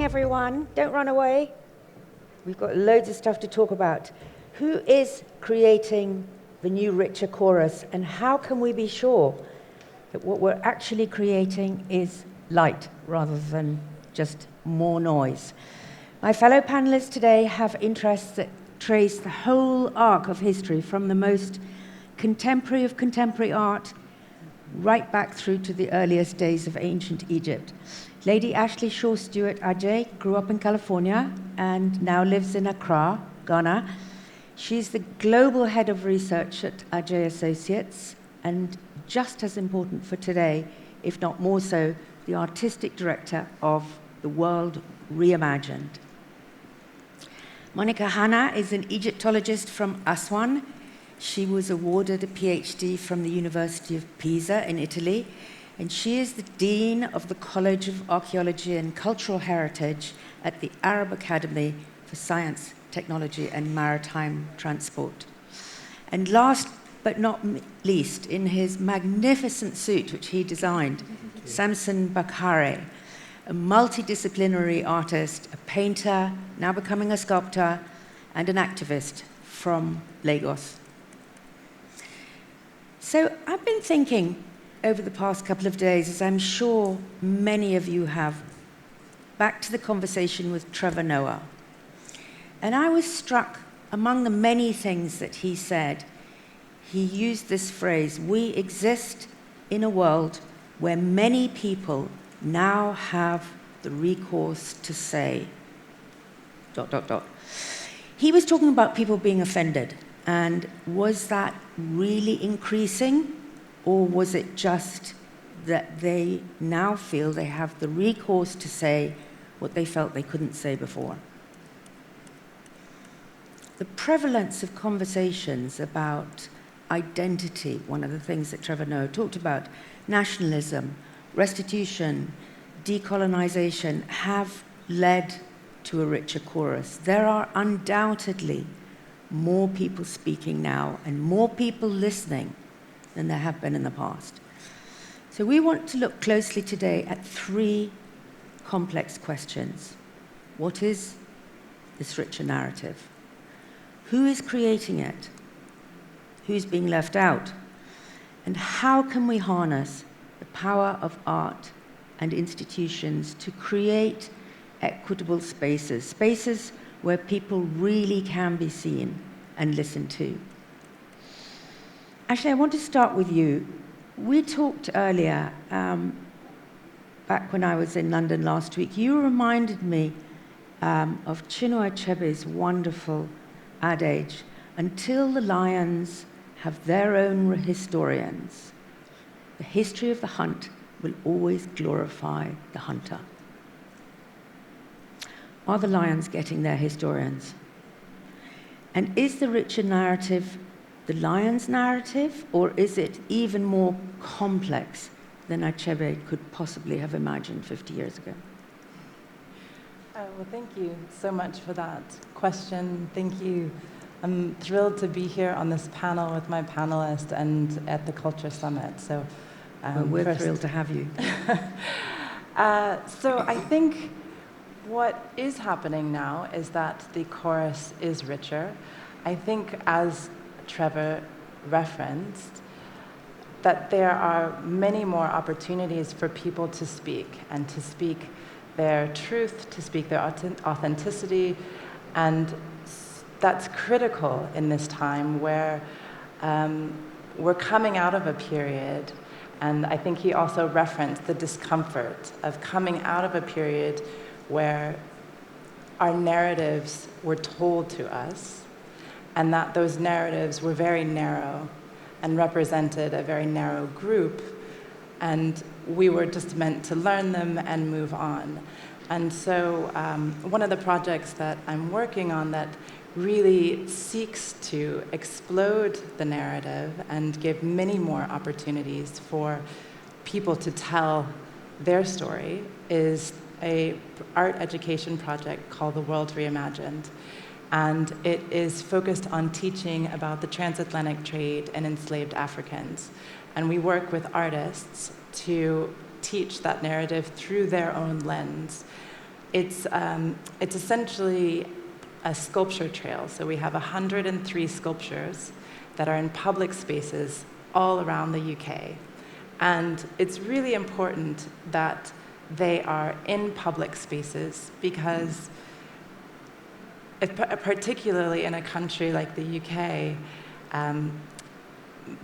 everyone. Don't run away. We've got loads of stuff to talk about. Who is creating the new richer chorus, and how can we be sure that what we're actually creating is light rather than just more noise? My fellow panelists today have interests that trace the whole arc of history, from the most contemporary of contemporary art right back through to the earliest days of ancient Egypt. Lady Ashley Shaw Stewart Ajay grew up in California and now lives in Accra, Ghana. She's the global head of research at Ajay Associates, and just as important for today, if not more so, the artistic director of The World Reimagined. Monica Hanna is an Egyptologist from Aswan. She was awarded a PhD from the University of Pisa in Italy, and she is the Dean of the College of Archaeology and Cultural Heritage at the Arab Academy for Science, Technology and Maritime Transport. And last but not least, in his magnificent suit which he designed, Samson Bakare, a multidisciplinary artist, a painter, now becoming a sculptor, and an activist from Lagos. So I've been thinking over the past couple of days, as I'm sure many of you have, back to the conversation with Trevor Noah. And I was struck, among the many things that he said, he used this phrase: we exist in a world where many people now have the recourse to say ... He was talking about people being offended, and was that really increasing, or was it just that they now feel they have the recourse to say what they felt they couldn't say before? The prevalence of conversations about identity, one of the things that Trevor Noah talked about, nationalism, restitution, decolonization, have led to a richer chorus. There are undoubtedly more people speaking now and more people listening than there have been in the past. So we want to look closely today at three complex questions. What is this richer narrative? Who is creating it? Who's being left out? And how can we harness the power of art and institutions to create equitable spaces, spaces where people really can be seen and listened to? Actually, I want to start with you. We talked earlier, back when I was in London last week. You reminded me of Chinua Achebe's wonderful adage, until the lions have their own historians, the history of the hunt will always glorify the hunter. Are the lions getting their historians? And is the richer narrative the lion's narrative, or is it even more complex than Achebe could possibly have imagined 50 years ago? Well, thank you so much for that question. Thank you. I'm thrilled to be here on this panel with my panelists and at the Culture Summit. So, we're thrilled to have you. So I think what is happening now is that the chorus is richer. I think, as Trevor referenced, that there are many more opportunities for people to speak, and to speak their truth, to speak their authenticity, and that's critical in this time where we're coming out of a period, and I think he also referenced the discomfort of coming out of a period where our narratives were told to us, and that those narratives were very narrow and represented a very narrow group, and we were just meant to learn them and move on. And so one of the projects that I'm working on that really seeks to explode the narrative and give many more opportunities for people to tell their story is an art education project called The World Reimagined. And it is focused on teaching about the transatlantic trade and enslaved Africans. And we work with artists to teach that narrative through their own lens. It's essentially a sculpture trail. So we have 103 sculptures that are in public spaces all around the UK. And it's really important that they are in public spaces because, particularly in a country like the UK,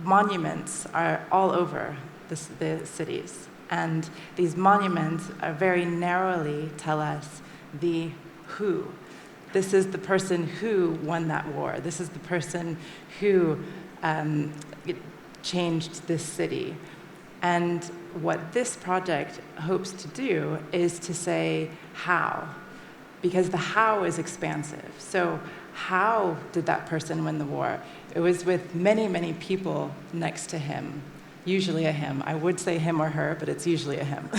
monuments are all over the cities. And these monuments are very narrowly tell us the who. This is the person who won that war. This is the person who changed this city. And what this project hopes to do is to say how, because the how is expansive. So how did that person win the war? It was with many, many people next to him, usually a him. I would say him or her, but it's usually a him.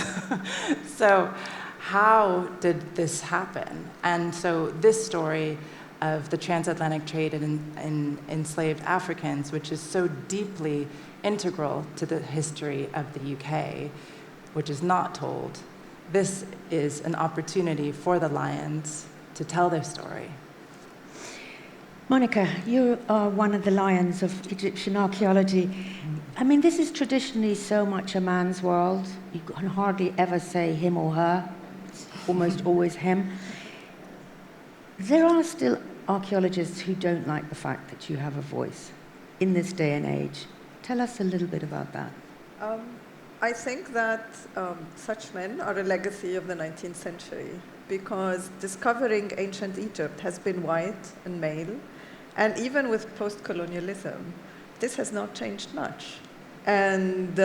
So how did this happen? And so this story of the transatlantic trade in enslaved Africans, which is so deeply integral to the history of the UK, which is not told, this is an opportunity for the Lions to tell their story. Monica, you are one of the lions of Egyptian archaeology. I mean, this is traditionally so much a man's world. You can hardly ever say him or her. It's almost always him. There are still archaeologists who don't like the fact that you have a voice in this day and age. Tell us a little bit about that. I think that such men are a legacy of the 19th century because discovering ancient Egypt has been white and male, and even with post-colonialism, this has not changed much. And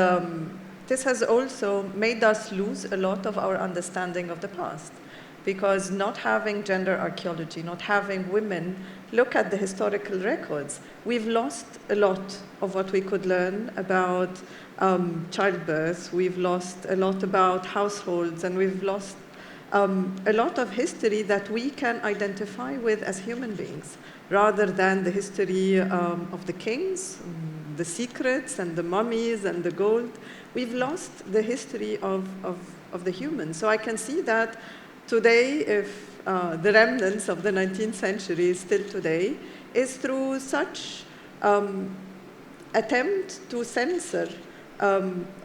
this has also made us lose a lot of our understanding of the past, because not having gender archaeology, not having women look at the historical records, we've lost a lot of what we could learn about childbirth, we've lost a lot about households, and we've lost a lot of history that we can identify with as human beings, rather than the history of the kings, the secrets and the mummies and the gold. We've lost the history of the humans. So I can see that today, if the remnants of the 19th century still today, is through such attempt to censor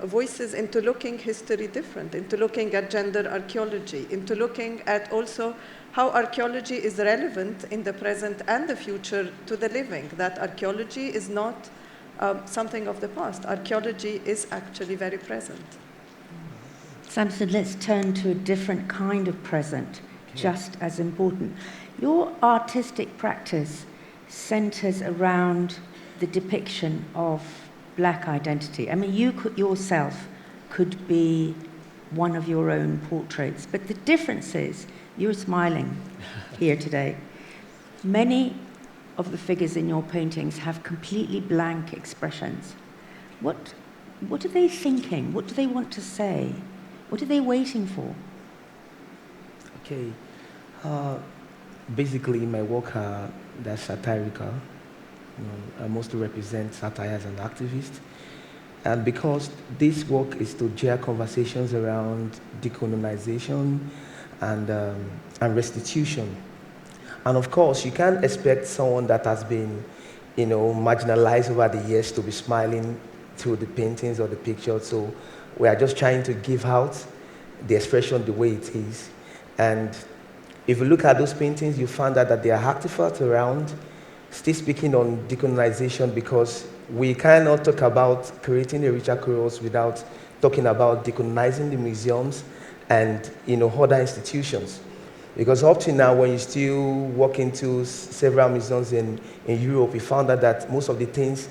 voices into looking history different, into looking at gender archaeology, into looking at also how archaeology is relevant in the present and the future to the living, that archaeology is not something of the past. Archaeology is actually very present. Samson, let's turn to a different kind of present, just as important. Your artistic practice centers around the depiction of Black identity. I mean, you yourself could be one of your own portraits, but the difference is you're smiling here today. Many of the figures in your paintings have completely blank expressions. What are they thinking? What do they want to say? What are they waiting for? Okay. Basically, my work they're satirical. I mostly represent satire as an activist. And because this work is to share conversations around decolonization and restitution. And of course, you can't expect someone that has been, marginalized over the years to be smiling through the paintings or the pictures. So we are just trying to give out the expression the way it is. And if you look at those paintings, you find out that there are artifacts around still speaking on decolonization, because we cannot talk about creating a richer Creoles without talking about decolonizing the museums and other institutions. Because up to now, when you still walk into several museums in Europe, we found out that most of the things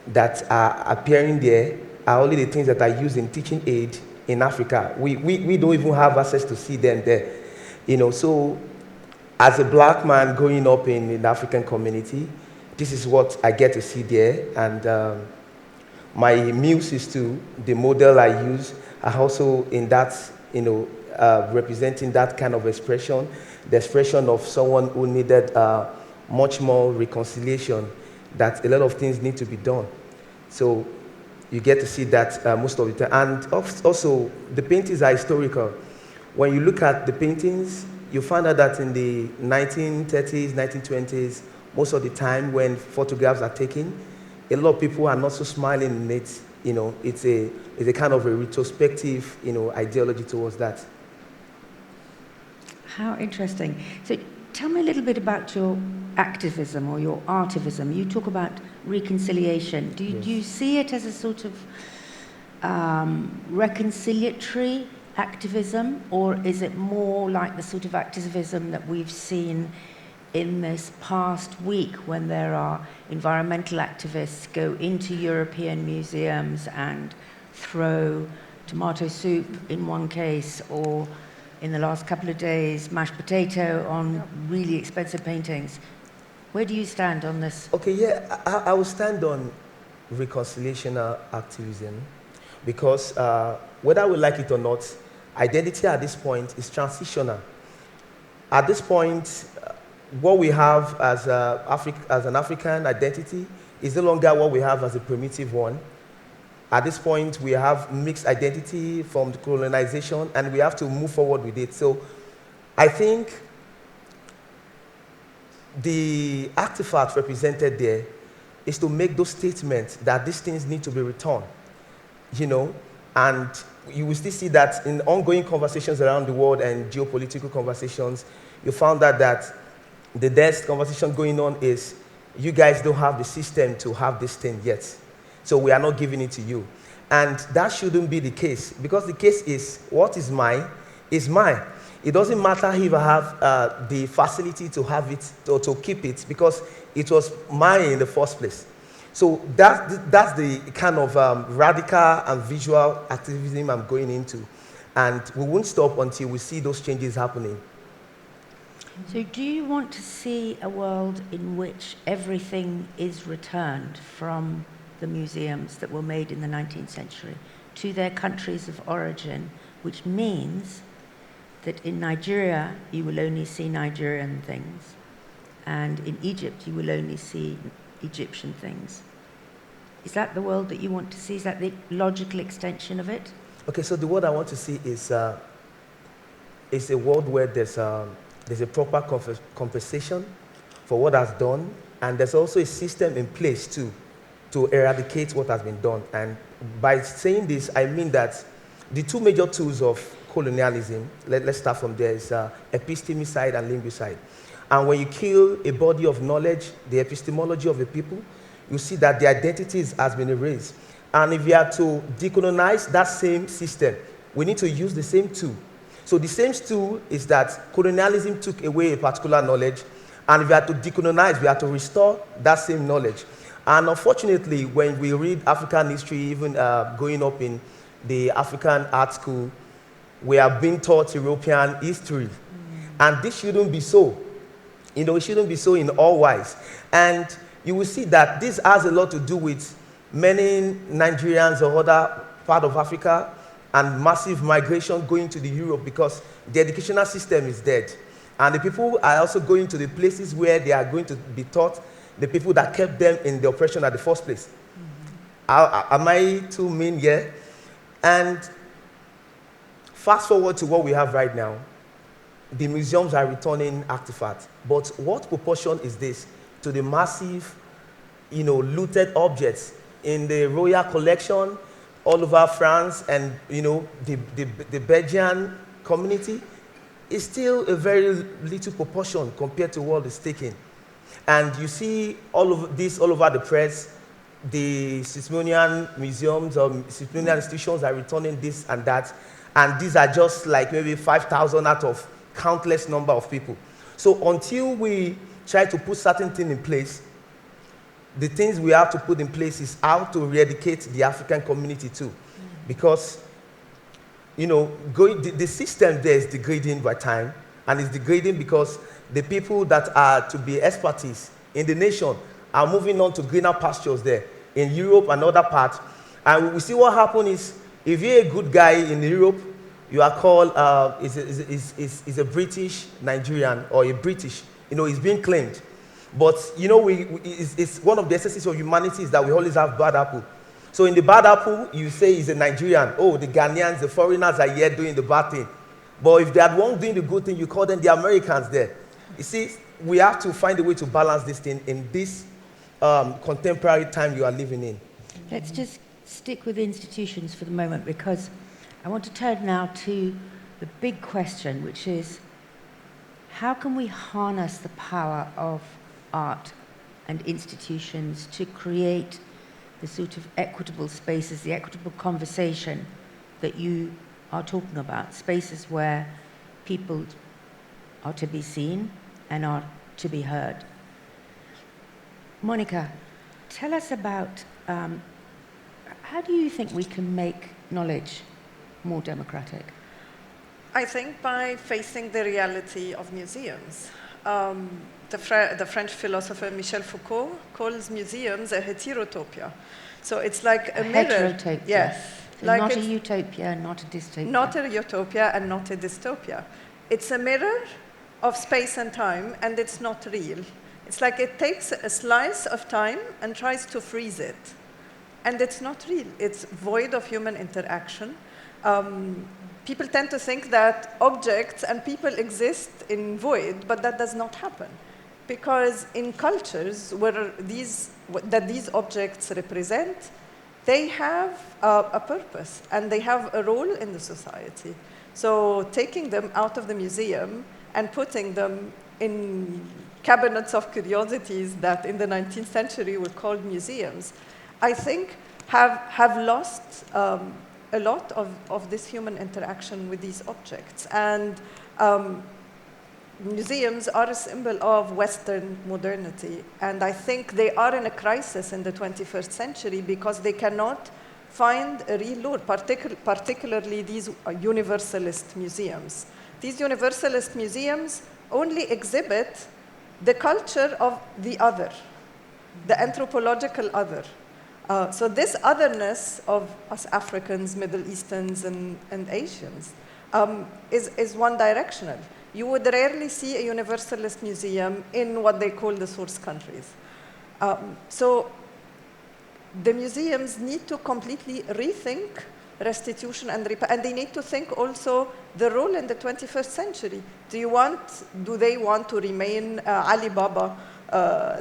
that are appearing there are only the things that are used in teaching aid in Africa. We don't even have access to see them there. So as a Black man growing up in the African community, this is what I get to see there. And my muses too, the model I use, are also in that, representing that kind of expression, the expression of someone who needed much more reconciliation, that a lot of things need to be done. So you get to see that most of the time. And also, the paintings are historical. when you look at the paintings, you find out that in the 1930s, 1920s, most of the time when photographs are taken, a lot of people are not so smiling in it. You know, it's a kind of a retrospective, you know, ideology towards that. How interesting. So tell me a little bit about your activism or your artivism. You talk about reconciliation. Do you see it as a sort of reconciliatory activism, or is it more like the sort of activism that we've seen in this past week when there are environmental activists go into European museums and throw tomato soup in one case, or in the last couple of days, mashed potato on really expensive paintings? Where do you stand on this? Okay, yeah, I will stand on reconciliation activism because whether we like it or not, identity at this point is transitional. At this point, what we have as an African identity is no longer what we have as a primitive one. At this point, we have mixed identity from the colonization, and we have to move forward with it. So I think the artifact represented there is to make those statements that these things need to be returned, you know, and you will still see that in ongoing conversations around the world and geopolitical conversations, you found out that the next conversation going on is, you guys don't have the system to have this thing yet. So we are not giving it to you. And that shouldn't be the case, because the case is, what is mine is mine. It doesn't matter if I have the facility to have it or to keep it, because it was mine in the first place. So that's the kind of radical and visual activism I'm going into. And we won't stop until we see those changes happening. So do you want to see a world in which everything is returned from the museums that were made in the 19th century to their countries of origin, which means that in Nigeria you will only see Nigerian things, and in Egypt you will only see Egyptian things? Is that the world that you want to see? Is that the logical extension of it? Okay, so the world I want to see is a world where there's a proper compensation for what has done, and there's also a system in place too to eradicate what has been done. And by saying this, I mean that the two major tools of colonialism, let's start from there, is epistemicide and linguicide. And when you kill a body of knowledge, the epistemology of a people, you see that the identity has been erased. And if we are to decolonize that same system, we need to use the same tool. So the same tool is that colonialism took away a particular knowledge, and if we are to decolonize, we have to restore that same knowledge. And unfortunately, when we read African history, even going up in the African art school, we are being taught European history. And this shouldn't be so. You know, it shouldn't be so in all wise. And you will see that this has a lot to do with many Nigerians or other part of Africa and massive migration going to the Europe, because the educational system is dead. And the people are also going to the places where they are going to be taught the people that kept them in the oppression at the first place. Am I too mean here? And fast forward to what we have right now. The museums are returning artifacts. But what proportion is this to the massive, you know, looted objects in the royal collection all over France and, you know, the Belgian community? Is still a very little proportion compared to what is taken. And you see all of this all over the press. The Smithsonian museums or Smithsonian institutions are returning this and that. And these are just like maybe 5,000 out of countless number of people. So until we try to put certain things in place, the things we have to put in place is how to eradicate the African community too. Because, you know, the system there is degrading by time, and it's degrading because the people that are to be expertise in the nation are moving on to greener pastures there in Europe and other parts. And we see what happens is, if you're a good guy in Europe, you are called is a British Nigerian or a British. You know, it's being claimed. But, you know, it's one of the essences of humanity is that we always have bad apple. So in the bad apple, you say he's a Nigerian. Oh, the Ghanaians, the foreigners are here doing the bad thing. But if they had one doing the good thing, you call them the Americans there. You see, we have to find a way to balance this thing in this contemporary time you are living in. Let's just stick with institutions for the moment, because I want to turn now to the big question, which is, how can we harness the power of art and institutions to create the sort of equitable spaces, the equitable conversation that you are talking about, spaces where people are to be seen and are to be heard? Monica, tell us about how do you think we can make knowledge more democratic? I think by facing the reality of museums. The French philosopher Michel Foucault calls museums a heterotopia. So it's like a mirror. Heterotopia. Yes. So like not a utopia, not a dystopia. Not a utopia and not a dystopia. It's a mirror of space and time, and it's not real. It's like it takes a slice of time and tries to freeze it. And it's not real. It's void of human interaction. People tend to think that objects and people exist in void, but that does not happen. Because in cultures where these objects represent, they have a purpose and they have a role in the society. So taking them out of the museum and putting them in cabinets of curiosities that in the 19th century were called museums, I think have lost a lot of this human interaction with these objects. And museums are a symbol of Western modernity. And I think they are in a crisis in the 21st century because they cannot find a real lure, particularly these universalist museums. These universalist museums only exhibit the culture of the other, the anthropological other. So this otherness of us Africans, Middle Easterns, and Asians is one-directional. You would rarely see a universalist museum in what they call the source countries. So the museums need to completely rethink restitution and they need to think also the role in the 21st century. Do they want to remain Alibaba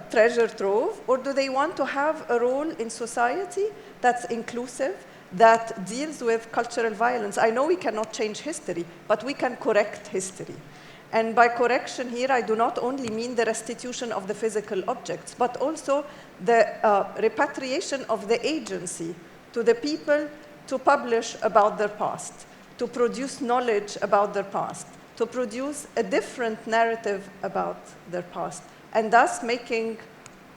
treasure trove, or do they want to have a role in society that's inclusive, that deals with cultural violence? I know we cannot change history, but we can correct history. And by correction here, I do not only mean the restitution of the physical objects, but also the repatriation of the agency to the people to publish about their past, to produce knowledge about their past, to produce a different narrative about their past, and thus making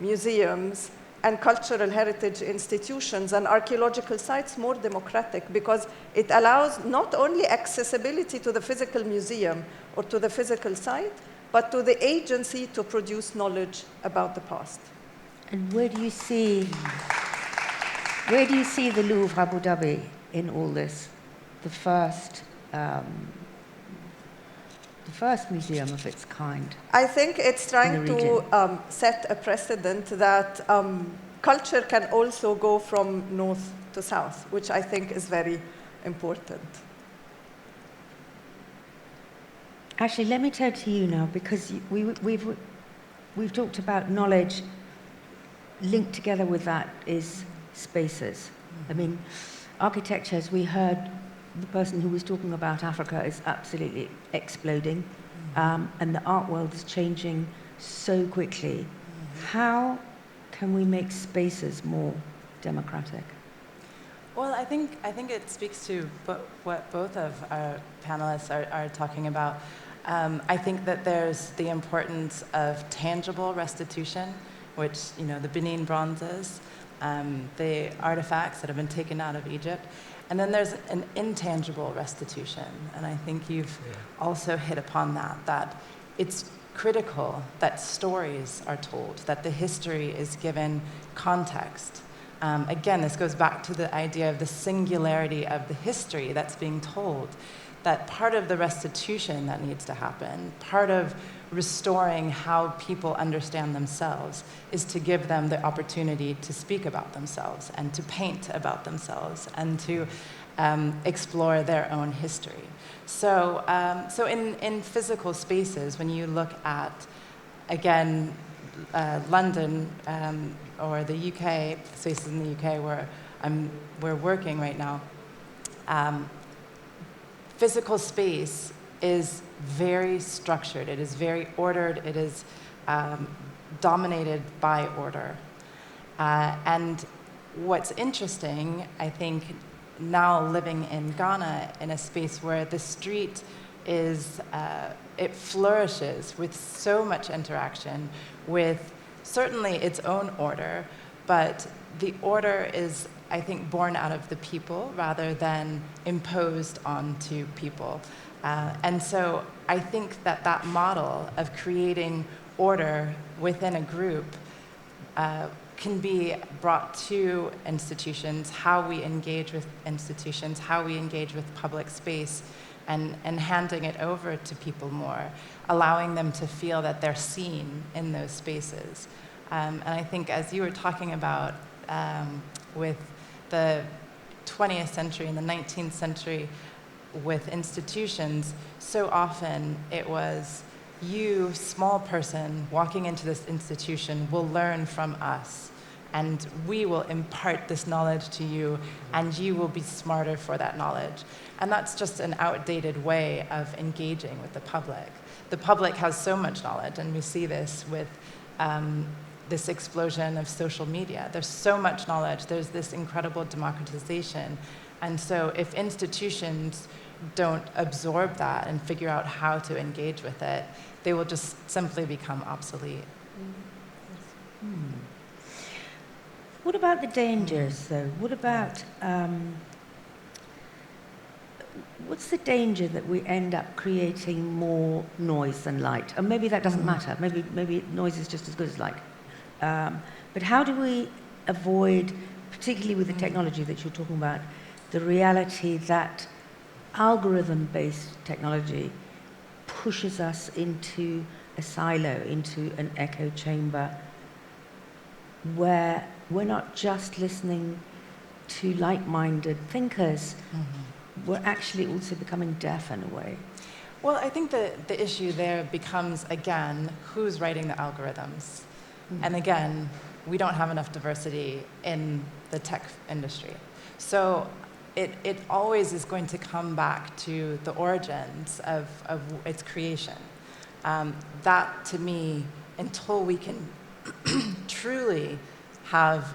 museums and cultural heritage institutions and archaeological sites more democratic, because it allows not only accessibility to the physical museum or to the physical site, but to the agency to produce knowledge about the past. And where do you see the Louvre Abu Dhabi in all this? The first museum of its kind. I think it's trying to set a precedent that culture can also go from north to south, which I think is very important. Actually, let me turn to you now, because we've talked about knowledge. Linked together with that is spaces. I mean, architecture, as we heard, the person who was talking about Africa, is absolutely exploding, and the art world is changing so quickly. How can we make spaces more democratic? Well, I think it speaks to what both of our panelists are talking about. I think that there's the importance of tangible restitution, which, the Benin bronzes, the artifacts that have been taken out of Egypt. And then there's an intangible restitution. And I think you've also hit upon that it's critical that stories are told, that the history is given context. Again, this goes back to the idea of the singularity of the history that's being told, that part of the restitution that needs to happen, part of restoring how people understand themselves, is to give them the opportunity to speak about themselves and to paint about themselves and to explore their own history. So, so in physical spaces, when you look at, again, London or the UK, spaces in the UK where we're working right now, physical space is very structured, it is very ordered, it is dominated by order. And what's interesting, I think, now living in Ghana, in a space where the street is, it flourishes with so much interaction, with certainly its own order, but the order is, I think, born out of the people rather than imposed onto people. And so I think that that model of creating order within a group can be brought to institutions, how we engage with institutions, how we engage with public space, and handing it over to people more, allowing them to feel that they're seen in those spaces. And I think as you were talking about with the 20th century and the 19th century with institutions, so often it was you, small person, walking into this institution will learn from us, and we will impart this knowledge to you, and you will be smarter for that knowledge. And that's just an outdated way of engaging with the public. The public has so much knowledge, and we see this with this explosion of social media. There's so much knowledge, there's this incredible democratization. And so if institutions don't absorb that and figure out how to engage with it, they will just simply become obsolete. What about the dangers, though? What about, what's the danger that we end up creating more noise than light? And maybe that doesn't matter. Maybe noise is just as good as light. But how do we avoid, particularly with the technology that you're talking about, the reality that algorithm-based technology pushes us into a silo, into an echo chamber, where we're not just listening to like-minded thinkers, we're actually also becoming deaf in a way? Well, I think the issue there becomes, again, who's writing the algorithms? And again, we don't have enough diversity in the tech industry. So it always is going to come back to the origins of its creation. That, to me, until we can truly have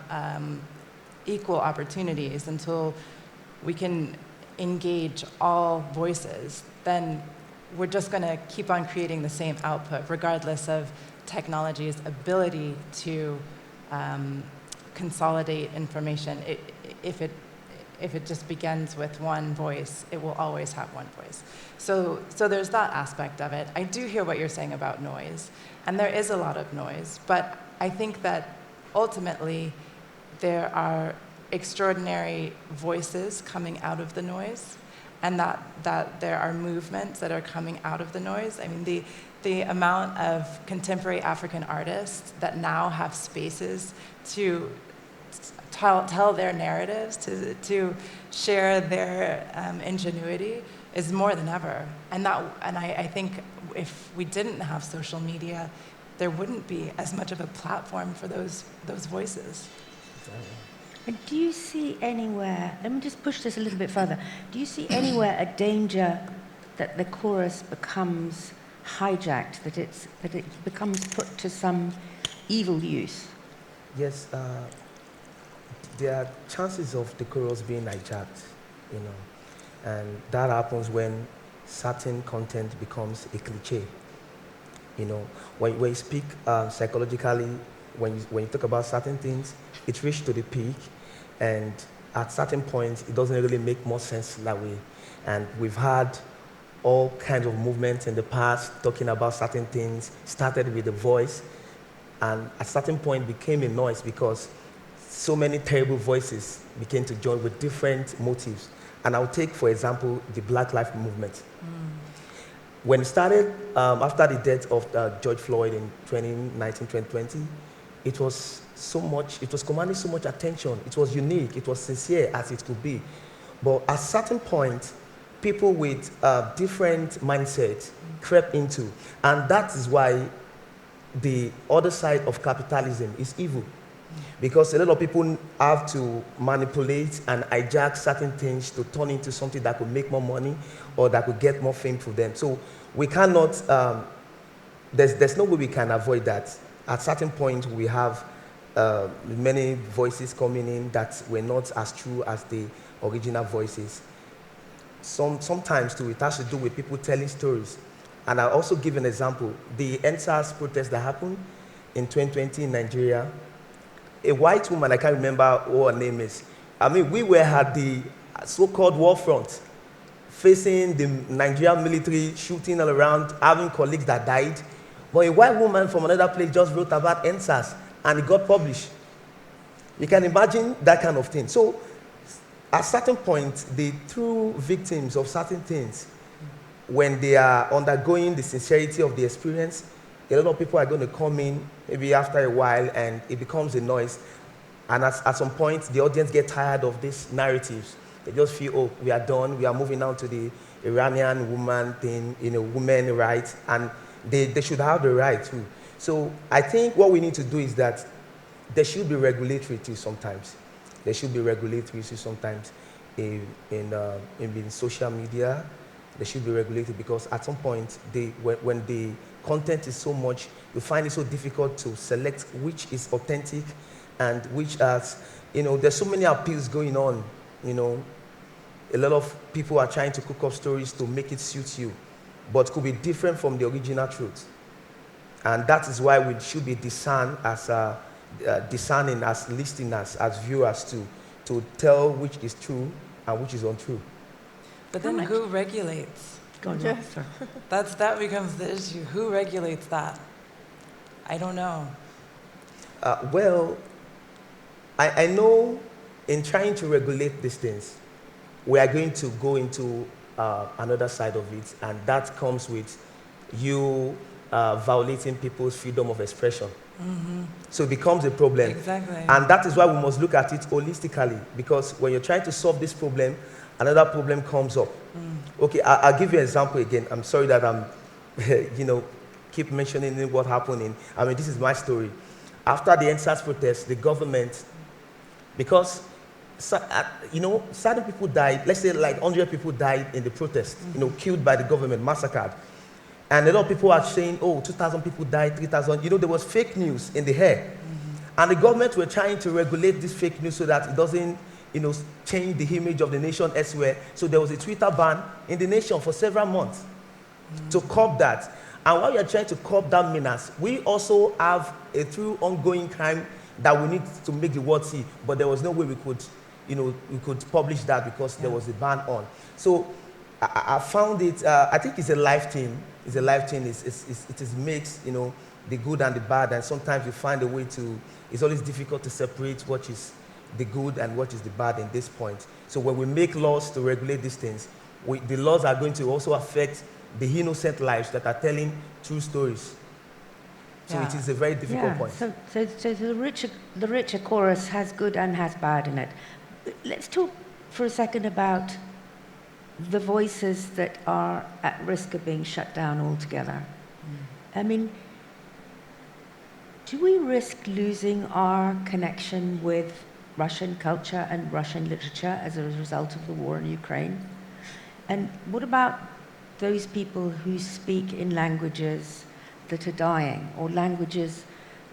equal opportunities, until we can engage all voices, then we're just going to keep on creating the same output, regardless of technology's ability to consolidate information. If it just begins with one voice, it will always have one voice. So there's that aspect of it. I do hear what you're saying about noise, and there is a lot of noise, but I think that ultimately there are extraordinary voices coming out of the noise, and that there are movements that are coming out of the noise. I mean, the amount of contemporary African artists that now have spaces to tell their narratives, to share their ingenuity is more than ever. And I think if we didn't have social media, there wouldn't be as much of a platform for those voices. And do you see anywhere, let me just push this a little bit further, do you see anywhere a danger that the chorus becomes hijacked, that it becomes put to some evil use? Yes, there are chances of the chorus being hijacked, and that happens when certain content becomes a cliche. When you speak psychologically, when you talk about certain things, it reaches to the peak, and at certain points, it doesn't really make more sense that way. And we've had all kinds of movements in the past talking about certain things, started with the voice, and at a certain point became a noise because so many terrible voices began to join with different motives. And I'll take, for example, the Black Lives Movement. When it started, after the death of George Floyd in 2019, 2020, it was commanding so much attention. It was unique, it was sincere as it could be. But at certain point, people with different mindsets crept into. And that is why the other side of capitalism is evil. Because a lot of people have to manipulate and hijack certain things to turn into something that could make more money or that could get more fame for them. So we cannot, there's no way we can avoid that. At certain point, we have many voices coming in that were not as true as the original voices. Sometimes too, it has to do with people telling stories. And I'll also give an example. The NSAS protest that happened in 2020 in Nigeria, a white woman, I can't remember what her name is. I mean, we were at the so-called war front, facing the Nigerian military, shooting all around, having colleagues that died. But a white woman from another place just wrote about NSAS, and it got published. You can imagine that kind of thing. So, at certain point, the true victims of certain things, when they are undergoing the sincerity of the experience, a lot of people are going to come in maybe after a while and it becomes a noise. And at some point, the audience get tired of these narratives. They just feel, oh, we are done. We are moving on to the Iranian woman thing, women rights. And they should have the right too. So I think what we need to do is that there should be regulatory too sometimes. There should be regulatory too sometimes in social media. They should be regulated because at some point, when the content is so much, you find it so difficult to select which is authentic and which has, there's so many appeals going on, A lot of people are trying to cook up stories to make it suit you, but could be different from the original truth. And that is why we should be discerning as listeners, as viewers to tell which is true and which is untrue. But then who regulates? Yes. That becomes the issue. Who regulates that? I don't know. Well, I know in trying to regulate these things, we are going to go into another side of it, and that comes with you violating people's freedom of expression. Mm-hmm. So it becomes a problem. Exactly. And that is why we must look at it holistically, because when you're trying to solve this problem, another problem comes up. Okay, I'll give you an example again. I'm sorry that I'm, keep mentioning what happened this is my story. After the NSAS protest, the government, because, certain people died, let's say like 100 people died in the protest, killed by the government, massacred. And a lot of people are saying, 2,000 people died, 3,000. There was fake news in the air. And the government were trying to regulate this fake news so that it doesn't change the image of the nation elsewhere. So there was a Twitter ban in the nation for several months to curb that. And while you're trying to curb that menace, we also have a true ongoing crime that we need to make the world see. But there was no way we could publish that because there was a ban on. So I found it, I think it's a life thing. It's a life thing. It is mixed, the good and the bad. And sometimes you find a way to, it's always difficult to separate what is the good and what is the bad in this point. So when we make laws to regulate these things, the laws are going to also affect the innocent lives that are telling true stories. So it is a very difficult point. So the richer chorus has good and has bad in it. Let's talk for a second about the voices that are at risk of being shut down altogether. I mean, do we risk losing our connection with Russian culture and Russian literature as a result of the war in Ukraine? And what about those people who speak in languages that are dying, or languages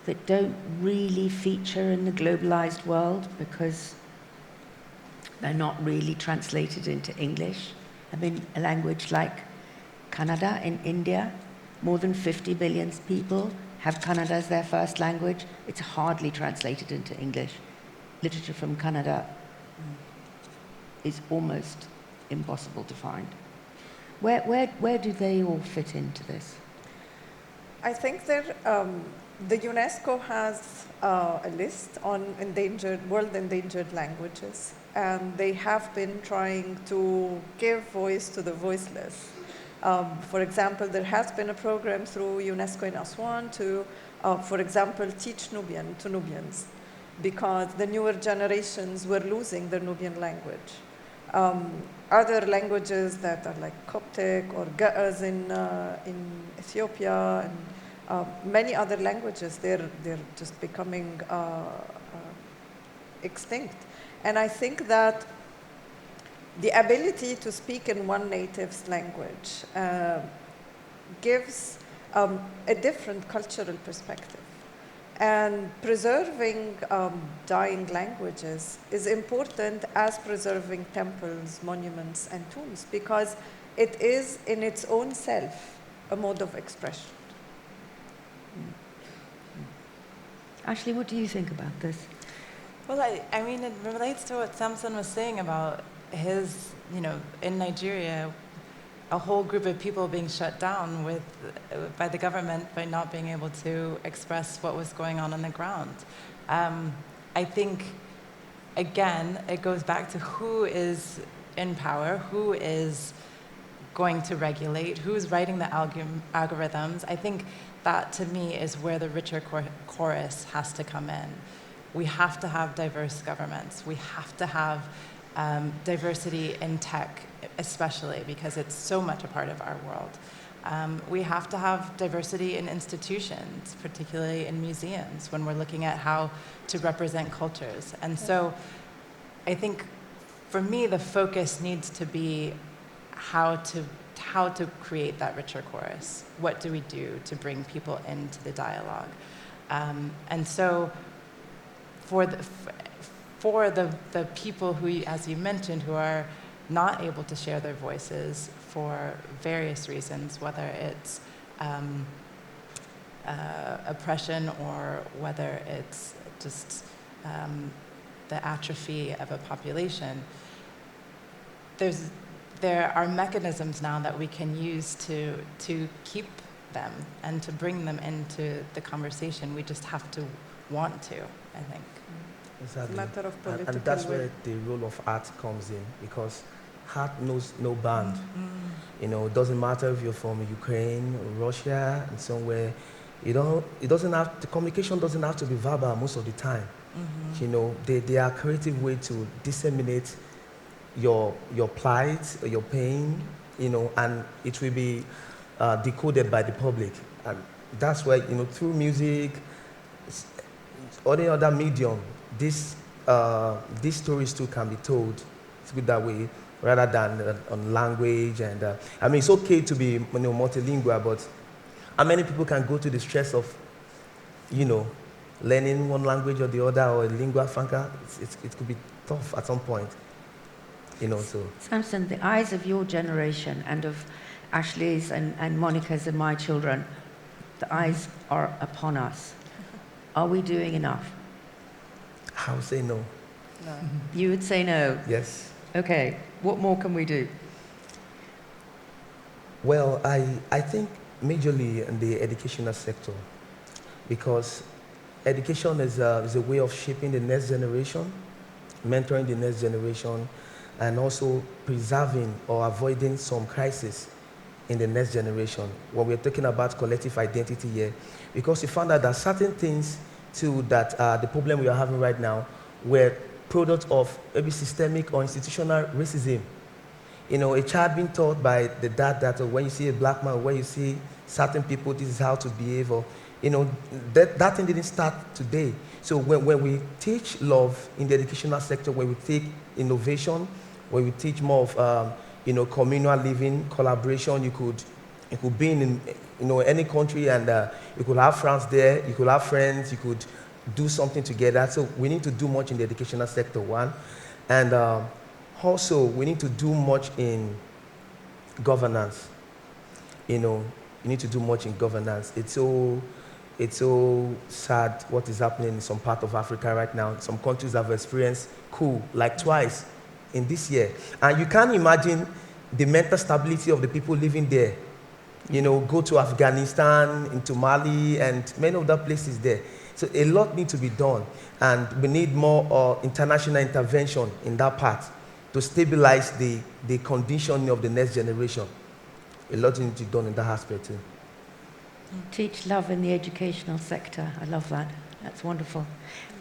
that don't really feature in the globalized world because they're not really translated into English? I mean, a language like Kannada in India, more than 50 billion people have Kannada as their first language. It's hardly translated into English. Literature from Kannada is almost impossible to find. Where do they all fit into this? I think that the UNESCO has a list on world endangered languages, and they have been trying to give voice to the voiceless. For example, there has been a program through UNESCO in Aswan to, for example, teach Nubian to Nubians, because the newer generations were losing their Nubian language. Other languages that are like Coptic or Ga'az in Ethiopia, and many other languages, they're just becoming extinct. And I think that the ability to speak in one native's language gives a different cultural perspective. And preserving dying languages is important as preserving temples, monuments, and tombs, because it is in its own self a mode of expression. Ashley, what do you think about this? Well, I mean, it relates to what Samson was saying about his, in Nigeria, a whole group of people being shut down by the government by not being able to express what was going on the ground. I think, again, it goes back to who is in power, who is going to regulate, who's writing the algorithms. I think that, to me, is where the richer chorus has to come in. We have to have diverse governments. We have to have diversity in tech, especially because it's so much a part of our world. We have to have diversity in institutions, particularly in museums, when we're looking at how to represent cultures. And so I think, for me, the focus needs to be how to create that richer chorus. What do we do to bring people into the dialogue? And so for the people who, as you mentioned, who are not able to share their voices for various reasons, whether it's oppression or whether it's just the atrophy of a population, there are mechanisms now that we can use to keep them and to bring them into the conversation. We just have to want to, I think. Exactly. It's a matter of political and that's will. where the role of art comes in, because art knows no band. It doesn't matter if you're from Ukraine or Russia and somewhere. The communication doesn't have to be verbal most of the time. They are a creative way to disseminate your plight, your pain, and it will be decoded by the public. And that's why, through music or any other medium, these stories too can be told through that way, rather than on language. And it's okay to be multilingual, but how many people can go to the stress of, learning one language or the other, or lingua franca? It could be tough at some point. So. Samson, the eyes of your generation and of Ashley's and Monica's and my children, the eyes are upon us. Are we doing enough? I would say no. No. You would say no? Yes. Okay. What more can we do? Well, I think majorly in the educational sector, because education is a way of shaping the next generation, mentoring the next generation, and also preserving or avoiding some crisis in the next generation. When we're talking about collective identity here, because we found out that certain things too, that the problem we are having right now, were product of maybe systemic or institutional racism. A child being taught by the dad that when you see a black man, when you see certain people, this is how to behave, or that thing didn't start today. So when we teach love in the educational sector, when we take innovation, when we teach more of communal living, collaboration, you could be in any country, and you could have friends there, you could have friends, you could do something together. So we need to do much in the educational sector, one. And also, we need to do much in governance. You need to do much in governance. It's so sad what is happening in some part of Africa right now. Some countries have experienced coup like twice in this year. And you can't imagine the mental stability of the people living there. Go to Afghanistan, into Mali, and many other places there. So a lot needs to be done. And we need more international intervention in that part to stabilize the condition of the next generation. A lot needs to be done in that aspect too. Teach love in the educational sector. I love that. That's wonderful.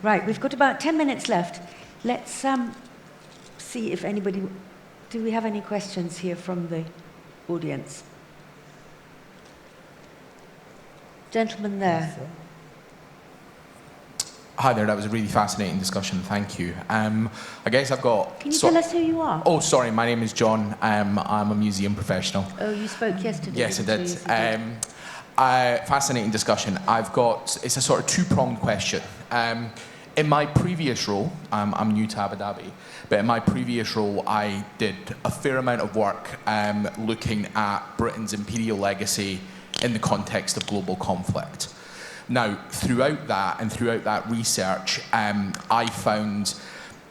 Right, we've got about 10 minutes left. Let's see if anybody Do we have any questions here from the audience? Gentleman there. Hi there, that was a really fascinating discussion, thank you. I guess I've got... Can you tell us who you are? Oh, sorry, my name is John. I'm a museum professional. Oh, you spoke yesterday. Yes, I did. Fascinating discussion. It's a sort of two-pronged question. In my previous role, I'm new to Abu Dhabi, but in my previous role, I did a fair amount of work looking at Britain's imperial legacy in the context of global conflict. Now, throughout that research, I found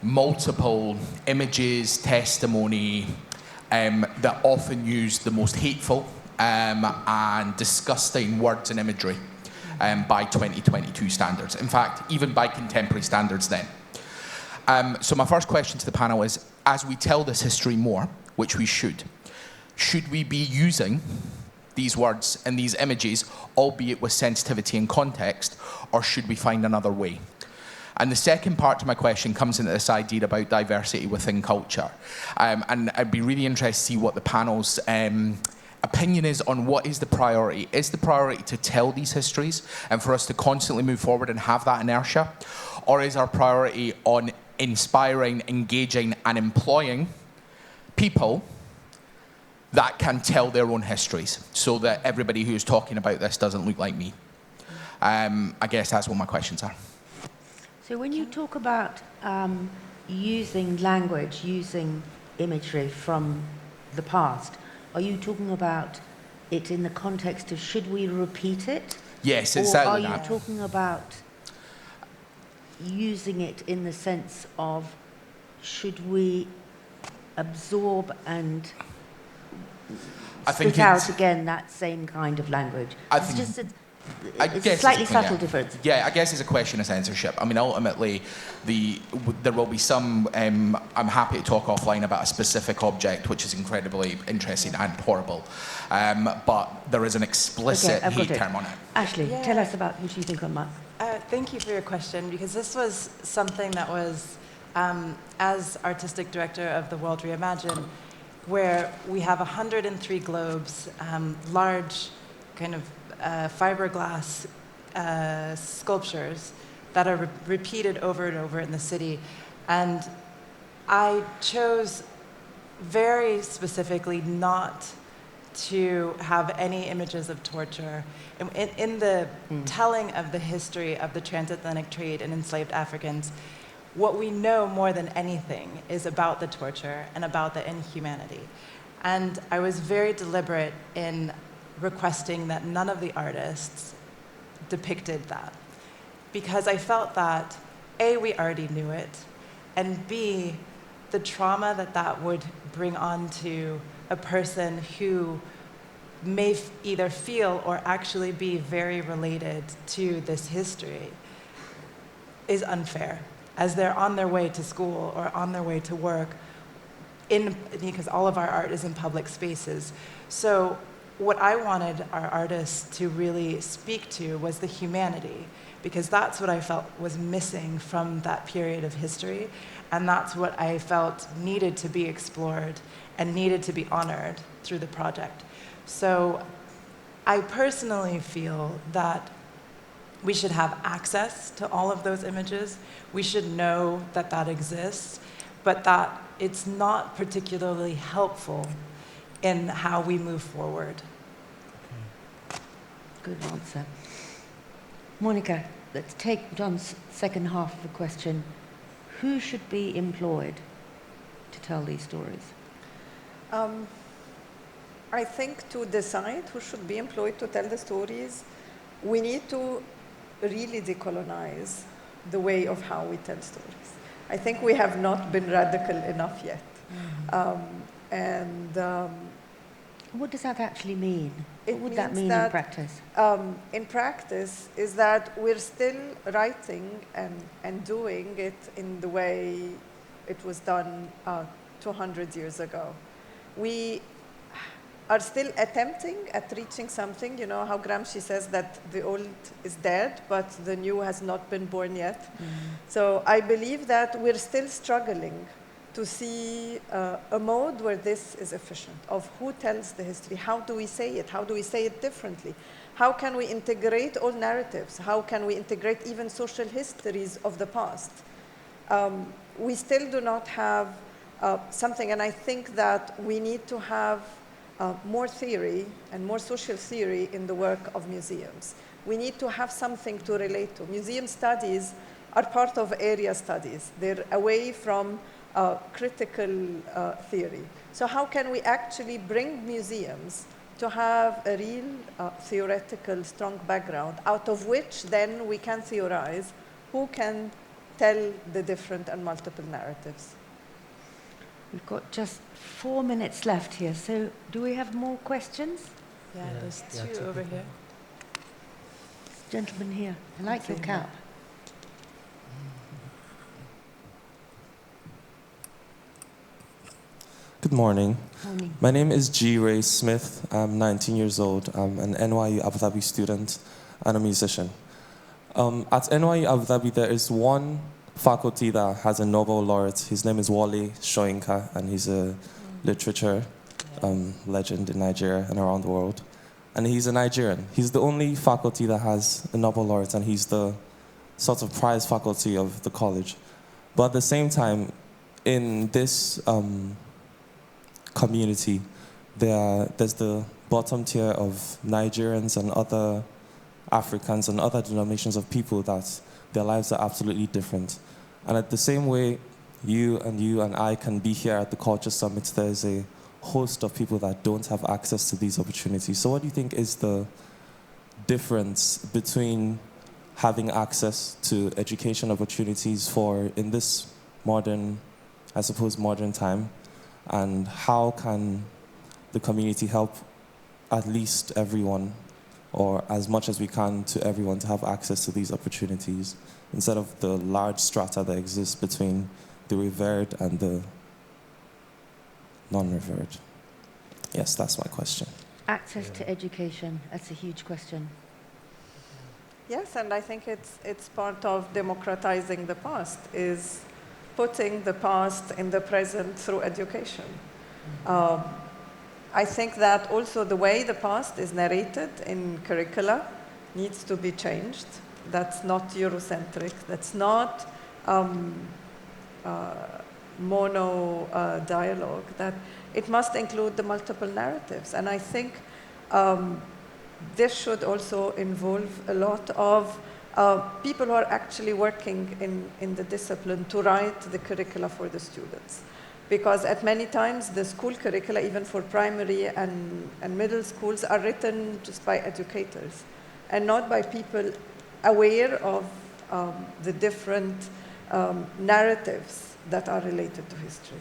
multiple images, testimony that often used the most hateful and disgusting words and imagery by 2022 standards. In fact, even by contemporary standards then. So my first question to the panel is, as we tell this history more, which we should we be using these words and these images, albeit with sensitivity and context, or should we find another way? And the second part to my question comes into this idea about diversity within culture. And I'd be really interested to see what the panel's opinion is on what is the priority. Is the priority to tell these histories and for us to constantly move forward and have that inertia? Or is our priority on inspiring, engaging, and employing people that can tell their own histories so that everybody who's talking about this doesn't look like me? I guess that's what my questions are. So when you talk about using language, using imagery from the past, are you talking about it in the context of should we repeat it? Yes, it's or are certainly you that. talking about using it in the sense of should we absorb and spit out again that same kind of language? It's just it's a slightly subtle difference. Yeah, I guess it's a question of censorship. I mean, ultimately, there will be some... I'm happy to talk offline about a specific object, which is incredibly interesting and horrible. But there is an explicit hate term on it. Ashley, tell us about what you think on that. Thank you for your question, because this was something that was, as artistic director of the World Reimagined, where we have 103 globes, large kind of fiberglass sculptures that are repeated over and over in the city. And I chose very specifically not to have any images of torture. In the telling of the history of the transatlantic trade and enslaved Africans, what we know more than anything is about the torture and about the inhumanity. And I was very deliberate in requesting that none of the artists depicted that, because I felt that, A, we already knew it, and B, the trauma that would bring on to a person who may either feel or actually be very related to this history is unfair, as they're on their way to school or on their way to work, because all of our art is in public spaces. So what I wanted our artists to really speak to was the humanity, because that's what I felt was missing from that period of history, and that's what I felt needed to be explored and needed to be honored through the project. So I personally feel that we should have access to all of those images. We should know that that exists, but that it's not particularly helpful in how we move forward. Good answer. Monica, let's take John's second half of the question. Who should be employed to tell these stories? I think to decide who should be employed to tell the stories, we need to really decolonize the way of how we tell stories. I think we have not been radical enough yet. What does that actually mean? What would that mean in practice? In practice is that we're still writing and doing it in the way it was done 200 years ago. We are still attempting at reaching something. You know how Gramsci says that the old is dead, but the new has not been born yet. So I believe that we're still struggling to see a mode where this is efficient, of who tells the history, how do we say it, how do we say it differently, how can we integrate all narratives, how can we integrate even social histories of the past. We still do not have something, and I think that we need to have more theory and more social theory in the work of museums. We need to have something to relate to. Museum studies are part of area studies. They're away from critical theory. So how can we actually bring museums to have a real theoretical, strong background, out of which then we can theorize who can tell the different and multiple narratives? We've got just 4 minutes left here, so do we have more questions? Yeah, there's two over here. Gentleman here, I like your cap. Good morning. Morning. My name is G. Ray Smith. I'm 19 years old. I'm an NYU Abu Dhabi student and a musician. At NYU Abu Dhabi, there is one faculty that has a Nobel laureate. His name is Wole Soyinka, and he's a literature legend in Nigeria and around the world. And he's a Nigerian. He's the only faculty that has a Nobel laureate, and he's the sort of prize faculty of the college. But at the same time, in this community, there's the bottom tier of Nigerians and other Africans and other denominations of people that their lives are absolutely different. And at the same way you and I can be here at the Culture Summit, there's a host of people that don't have access to these opportunities. So what do you think is the difference between having access to education opportunities for, in this modern, I suppose, modern time, and how can the community help at least everyone, or as much as we can to everyone, to have access to these opportunities instead of the large strata that exist between the revered and the non-revered? Yes, that's my question. Access to education, that's a huge question. Yes, and I think it's part of democratizing the past, is putting the past in the present through education. I think that also the way the past is narrated in curricula needs to be changed. That's not Eurocentric. That's not mono dialogue. That it must include the multiple narratives. And I think this should also involve a lot of people who are actually working in the discipline to write the curricula for the students. Because at many times, the school curricula, even for primary and middle schools, are written just by educators and not by people aware of the different narratives that are related to history.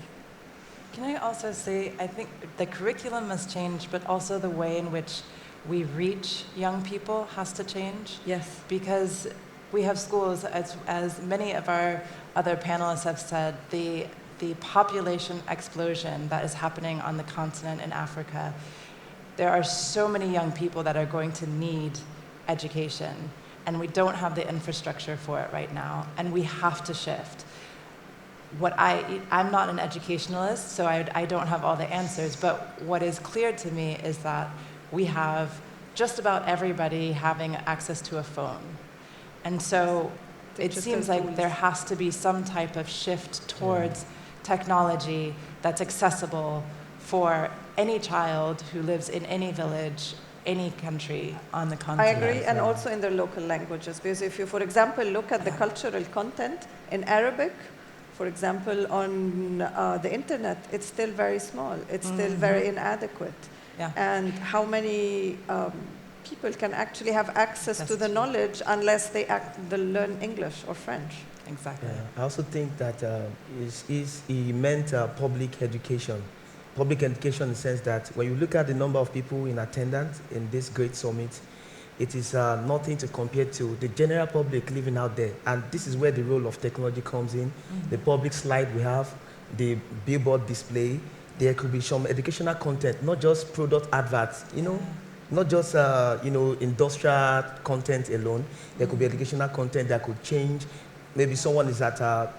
Can I also say, I think the curriculum must change, but also the way in which we reach young people has to change. Yes. Because we have schools, as many of our other panelists have said, the population explosion that is happening on the continent in Africa, there are so many young people that are going to need education, and we don't have the infrastructure for it right now, and we have to shift. I'm not an educationalist, so I don't have all the answers, but what is clear to me is that we have just about everybody having access to a phone. And so it seems like there has to be some type of shift towards technology that's accessible for any child who lives in any village, any country on the continent. I agree, and also in their local languages. Because if you, for example, look at the cultural content in Arabic, for example, on the internet, it's still very small. It's still very inadequate. Yeah. And how many people can actually have access to the knowledge unless they learn English or French? Exactly. I also think that he meant public education. Public education in the sense that when you look at the number of people in attendance in this great summit, it is nothing to compare to the general public living out there. And this is where the role of technology comes in. The public slide we have, the billboard display, there could be some educational content, not just product adverts, not just industrial content alone. There could be educational content that could change. Maybe someone is at a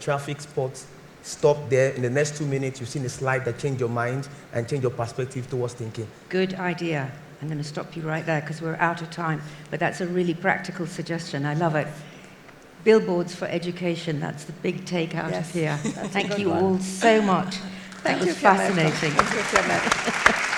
traffic spot stop there. In the next 2 minutes, you've seen a slide that changed your mind and change your perspective towards thinking. Good idea. I'm going to stop you right there because we're out of time, but that's a really practical suggestion. I love it. Billboards for education, that's the big take out of here. Thank you all so much. That was fascinating. Thank you, Fiona.